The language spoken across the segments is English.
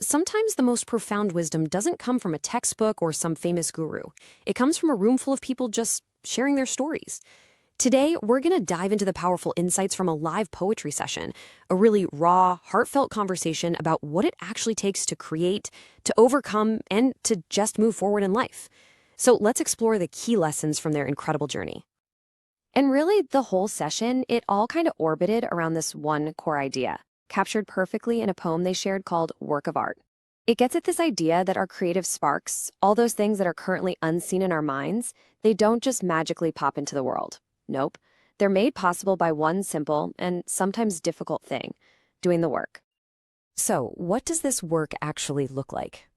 Sometimes the most profound wisdom doesn't come from a textbook or some famous guru. It comes from a room full of people just sharing their stories. Today, we're going to dive into the powerful insights from a live poetry session, a really raw, heartfelt conversation about what it actually takes to create, to overcome, and to just move forward in life. So let's explore the key lessons from their incredible journey. And really, the whole session, it all kind of orbited around this one core idea, captured perfectly in a poem they shared called Work of Art. It gets at this idea that our creative sparks, all those things that are currently unseen in our minds, they don't just magically pop into the world. Nope. They're made possible by one simple and sometimes difficult thing, doing the work. So, what does this work actually look like?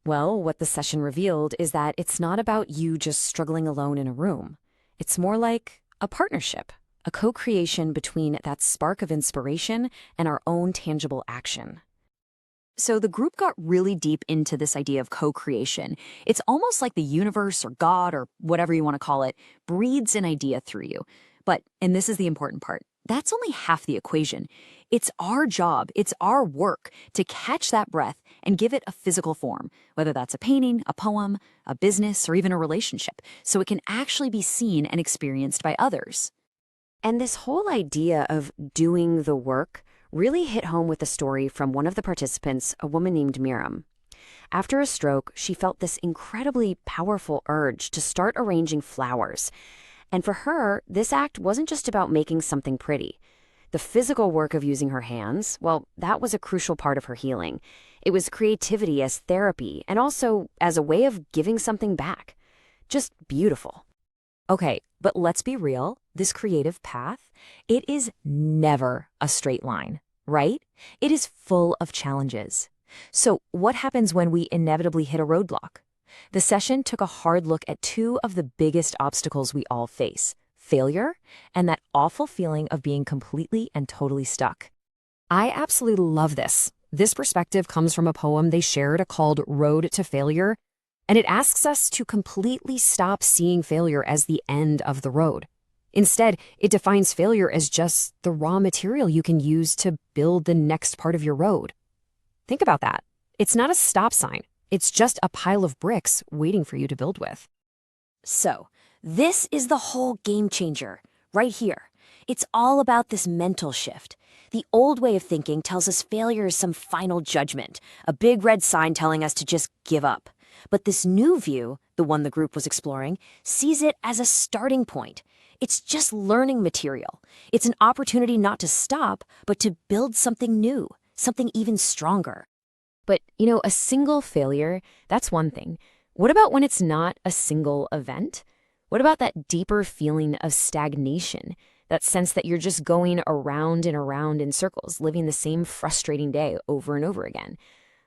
Well, what the session revealed is that it's not about you just struggling alone in a room. It's more like a partnership, a co-creation between that spark of inspiration and our own tangible action. So the group got really deep into this idea of co-creation. It's almost like the universe or God or whatever you want to call it breeds an idea through you. But, and this is the important part, that's only half the equation. It's our job, it's our work to catch that breath and give it a physical form, whether that's a painting, a poem, a business, or even a relationship, so it can actually be seen and experienced by others. And this whole idea of doing the work really hit home with a story from one of the participants, a woman named Miriam. After a stroke, she felt this incredibly powerful urge to start arranging flowers. And for her, this act wasn't just about making something pretty. The physical work of using her hands, well, that was a crucial part of her healing. It was creativity as therapy and also as a way of giving something back. Just beautiful. Okay, but let's be real. This creative path, it is never a straight line, right? It is full of challenges. So what happens when we inevitably hit a roadblock? The session took a hard look at two of the biggest obstacles we all face: failure and that awful feeling of being completely and totally stuck. I absolutely love this. This perspective comes from a poem they shared called Road to Failure, and it asks us to completely stop seeing failure as the end of the road. Instead, it defines failure as just the raw material you can use to build the next part of your road. Think about that. It's not a stop sign. It's just a pile of bricks waiting for you to build with. So, this is the whole game changer, right here. It's all about this mental shift. The old way of thinking tells us failure is some final judgment, a big red sign telling us to just give up. But this new view, the one the group was exploring, sees it as a starting point. It's just learning material. It's an opportunity not to stop, but to build something new, something even stronger. But, a single failure, that's one thing. What about when it's not a single event? What about that deeper feeling of stagnation, that sense that you're just going around and around in circles, living the same frustrating day over and over again?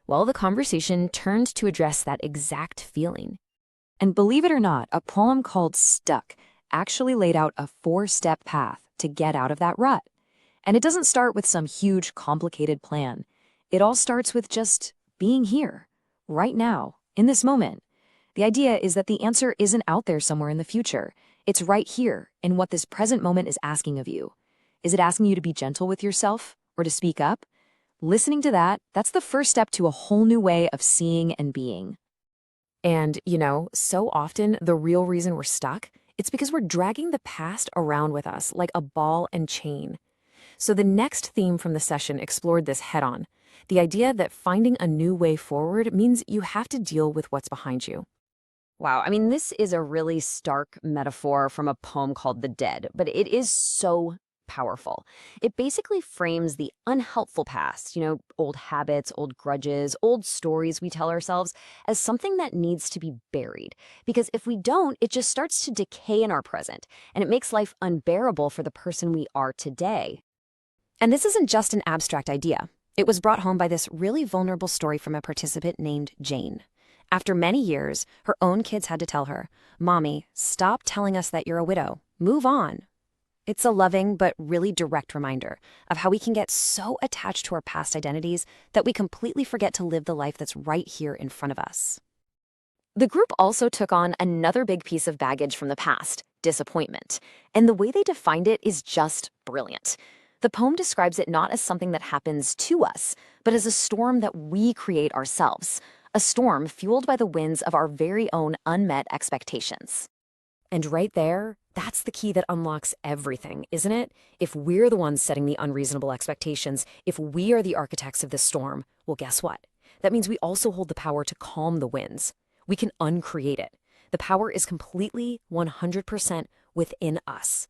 Well, the conversation turned to address that exact feeling. And believe it or not, a poem called Stuck actually laid out a 4-step path to get out of that rut. And it doesn't start with some huge, complicated plan. It all starts with just being here, right now, in this moment. The idea is that the answer isn't out there somewhere in the future. It's right here in what this present moment is asking of you. Is it asking you to be gentle with yourself or to speak up? Listening to that, that's the first step to a whole new way of seeing and being. And, so often the real reason we're stuck, it's because we're dragging the past around with us like a ball and chain. So the next theme from the session explored this head-on. The idea that finding a new way forward means you have to deal with what's behind you. Wow, this is a really stark metaphor from a poem called The Dead, but it is so powerful. It basically frames the unhelpful past, old habits, old grudges, old stories we tell ourselves, as something that needs to be buried. Because if we don't, it just starts to decay in our present, and it makes life unbearable for the person we are today. And this isn't just an abstract idea. It was brought home by this really vulnerable story from a participant named Jane. After many years, her own kids had to tell her, "Mommy, stop telling us that you're a widow. Move on." It's a loving but really direct reminder of how we can get so attached to our past identities that we completely forget to live the life that's right here in front of us. The group also took on another big piece of baggage from the past, disappointment. And the way they defined it is just brilliant. The poem describes it not as something that happens to us, but as a storm that we create ourselves, a storm fueled by the winds of our very own unmet expectations. And right there, that's the key that unlocks everything, isn't it? If we're the ones setting the unreasonable expectations, if we are the architects of this storm, well, guess what? That means we also hold the power to calm the winds. We can uncreate it. The power is completely 100% within us.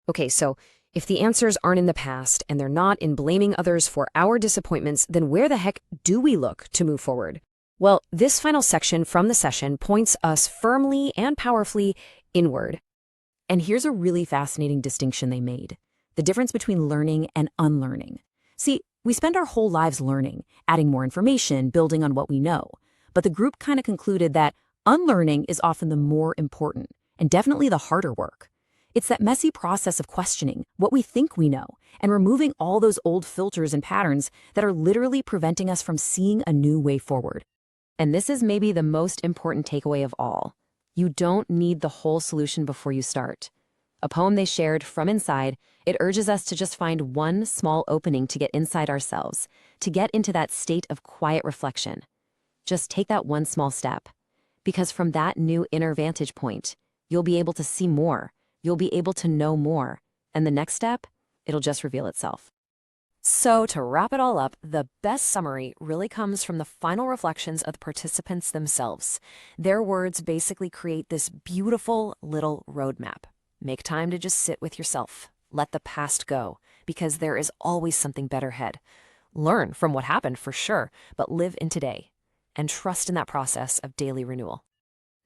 Okay, so if the answers aren't in the past and they're not in blaming others for our disappointments, then where the heck do we look to move forward? Well, this final section from the session points us firmly and powerfully inward. And here's a really fascinating distinction they made: the difference between learning and unlearning. See, we spend our whole lives learning, adding more information, building on what we know. But the group kind of concluded that unlearning is often the more important and definitely the harder work. It's that messy process of questioning what we think we know and removing all those old filters and patterns that are literally preventing us from seeing a new way forward. And this is maybe the most important takeaway of all. You don't need the whole solution before you start. A poem they shared from inside, it urges us to just find one small opening to get inside ourselves, to get into that state of quiet reflection. Just take that one small step, because from that new inner vantage point, you'll be able to see more, you'll be able to know more, and the next step, it'll just reveal itself. So to wrap it all up, the best summary really comes from the final reflections of the participants themselves. Their words basically create this beautiful little roadmap. Make time to just sit with yourself. Let the past go, because there is always something better ahead. Learn from what happened for sure, but live in today and trust in that process of daily renewal.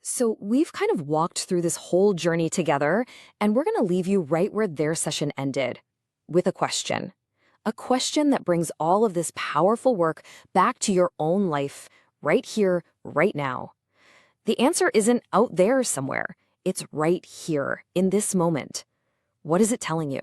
So we've kind of walked through this whole journey together, and we're going to leave you right where their session ended, with a question. A question that brings all of this powerful work back to your own life, right here, right now. The answer isn't out there somewhere. It's right here, in this moment. What is it telling you?